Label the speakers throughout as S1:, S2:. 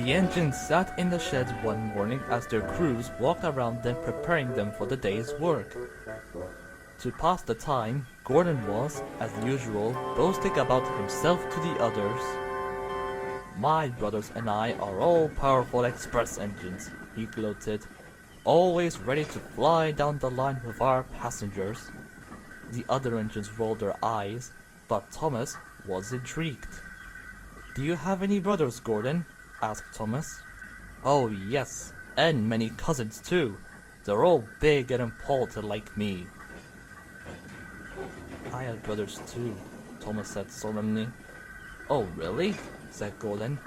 S1: The engines sat in the sheds one morning as their crews walked around them preparing them for the day's work. To pass the time, Gordon was, as usual, boasting about himself to the others. "My brothers and I are all powerful express engines," he gloated, "always ready to fly down the line with our passengers." The other engines rolled their eyes, but Thomas was intrigued. "Do you have any brothers, Gordon?" asked Thomas. "Oh yes, and many cousins too. They're all big and important like me." "I had brothers too," Thomas said solemnly. "Oh really?" said Gordon.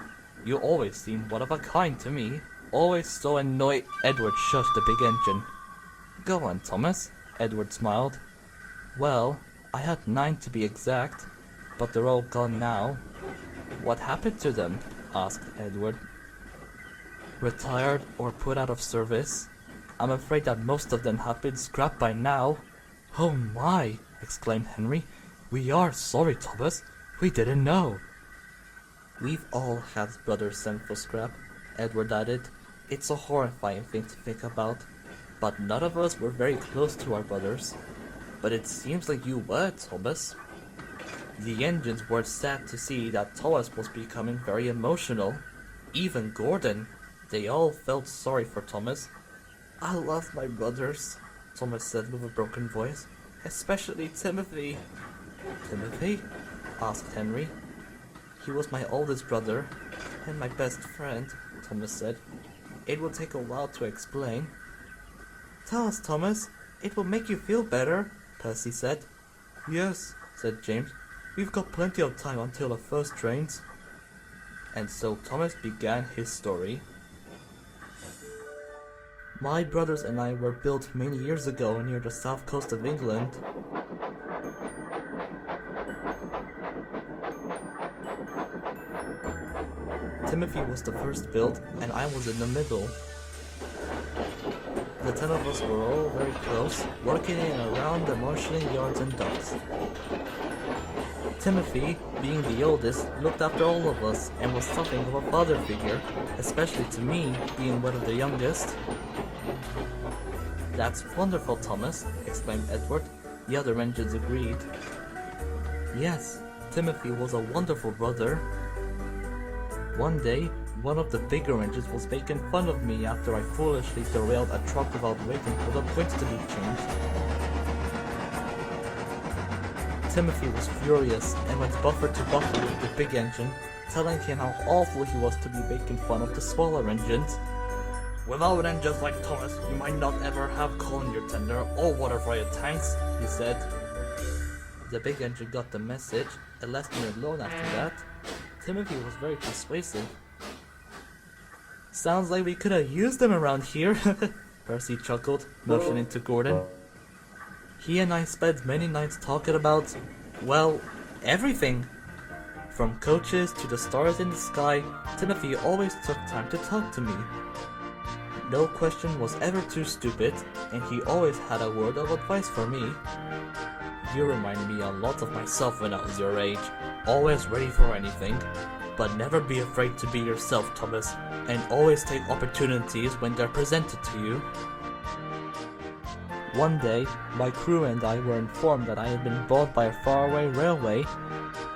S1: "You always seem one of a kind to me. Always so annoyed." Edward shushed the big engine. "Go on, Thomas," Edward smiled. "Well, I had 9 to be exact, but they're all gone now." "What happened to them?" asked Edward. "Retired or put out of service. I'm afraid that most of them have been scrapped by now." "Oh my!" exclaimed Henry. "We are sorry, Thomas. We didn't know." "We've all had brothers sent for scrap," Edward added. "It's a horrifying thing to think about, but none of us were very close to our brothers." "But it seems like you were, Thomas." The engines were sad to see that Thomas was becoming very emotional. Even Gordon. They all felt sorry for Thomas. "I love my brothers," Thomas said with a broken voice. "Especially Timothy." "Timothy?" asked Henry. "He was my oldest brother and my best friend," Thomas said. "It will take a while to explain." "Tell us, Thomas. It will make you feel better," Percy said. "Yes," said James. "We've got plenty of time until the first trains." And so Thomas began his story. "My brothers and I were built many years ago near the south coast of England. Timothy was the first built, and I was in the middle. The 10 of us were all very close, working in and around the marshalling yards and docks. Timothy, being the oldest, looked after all of us and was something of a father figure, especially to me, being one of the youngest." "That's wonderful, Thomas," exclaimed Edward. The other engines agreed. "Yes, Timothy was a wonderful brother." One day, one of the bigger engines was making fun of me after I foolishly derailed a truck without waiting for the points to be changed. Timothy was furious and went buffer to buffer with the big engine, telling him how awful he was to be making fun of the smaller engines. "Without engines like Thomas, you might not ever have coal in your tender or water for your tanks," he said. The big engine got the message and left me alone after that. Timothy was very persuasive. "Sounds like we could have used them around here," Percy chuckled, motioning to Gordon. He and I spent many nights talking about, well, everything. From coaches to the stars in the sky, Timothy always took time to talk to me. No question was ever too stupid, and he always had a word of advice for me. "You remind me a lot of myself when I was your age, always ready for anything. But never be afraid to be yourself, Thomas, and always take opportunities when they're presented to you." One day, my crew and I were informed that I had been bought by a faraway railway.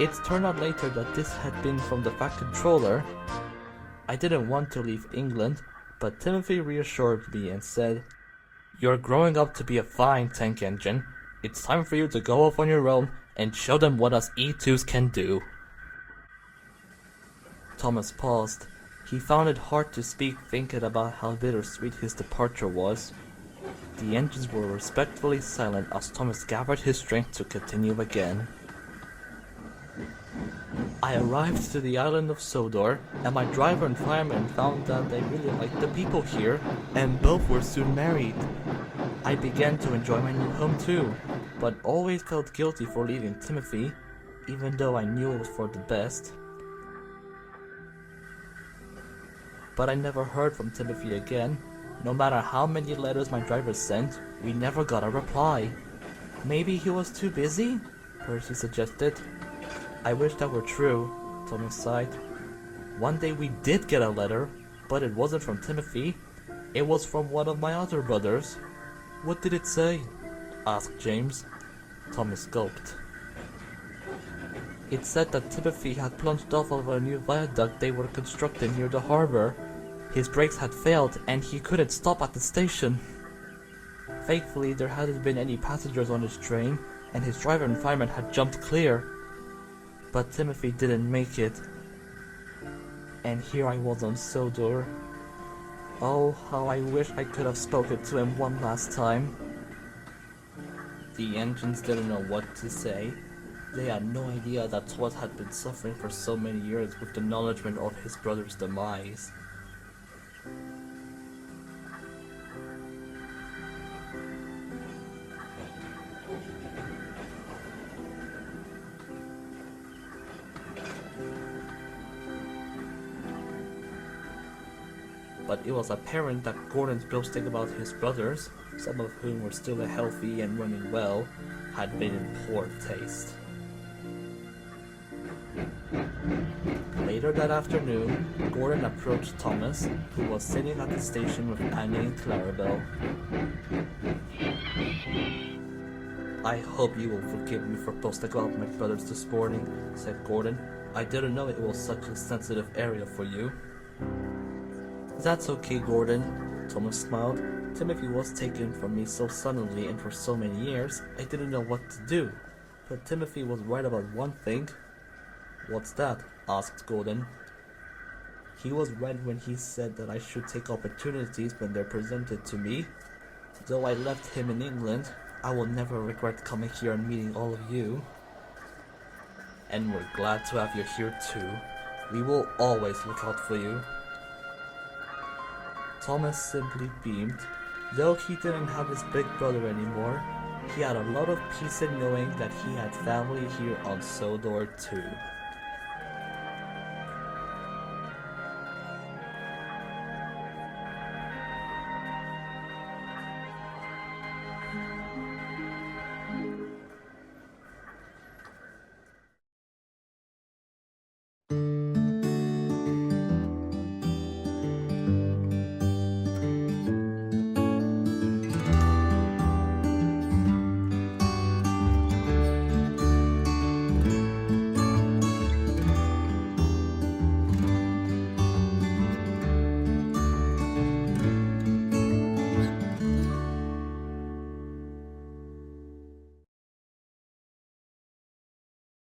S1: It turned out later that this had been from the Fat Controller. I didn't want to leave England, but Timothy reassured me and said, "You're growing up to be a fine tank engine. It's time for you to go off on your own and show them what us E2s can do." Thomas paused. He found it hard to speak, thinking about how bittersweet his departure was. The engines were respectfully silent as Thomas gathered his strength to continue again. I arrived to the island of Sodor, and my driver and fireman found that they really liked the people here, and both were soon married. I began to enjoy my new home too, but always felt guilty for leaving Timothy, even though I knew it was for the best. But I never heard from Timothy again. No matter how many letters my driver sent, we never got a reply. "Maybe he was too busy?" Percy suggested. "I wish that were true," Thomas sighed. One day we did get a letter, but it wasn't from Timothy. It was from one of my other brothers. What did it say? Asked James. Thomas gulped. It said that Timothy had plunged off of a new viaduct they were constructing near the harbor. His brakes had failed and he couldn't stop at the station. Thankfully, there hadn't been any passengers on his train, and his driver and fireman had jumped clear. But Timothy didn't make it. And here I was on Sodor. Oh, how I wish I could have spoken to him one last time. The engines didn't know what to say. They had no idea that Thomas had been suffering for so many years with the acknowledgement of his brother's demise. But it was apparent that Gordon's boasting about his brothers, some of whom were still healthy and running well, had been in poor taste. Later that afternoon, Gordon approached Thomas, who was sitting at the station with Annie and Clarabelle. I hope you will forgive me for boasting about my brothers this morning, said Gordon. I didn't know it was such a sensitive area for you. That's okay, Gordon, Thomas smiled. Timothy was taken from me so suddenly and for so many years, I didn't know what to do. But Timothy was right about one thing. What's that? Asked Gordon. He was right when he said that I should take opportunities when they're presented to me. Though I left him in England, I will never regret coming here and meeting all of you. And we're glad to have you here too. We will always look out for you. Thomas simply beamed. Though he didn't have his big brother anymore, he had a lot of peace in knowing that he had family here on Sodor too.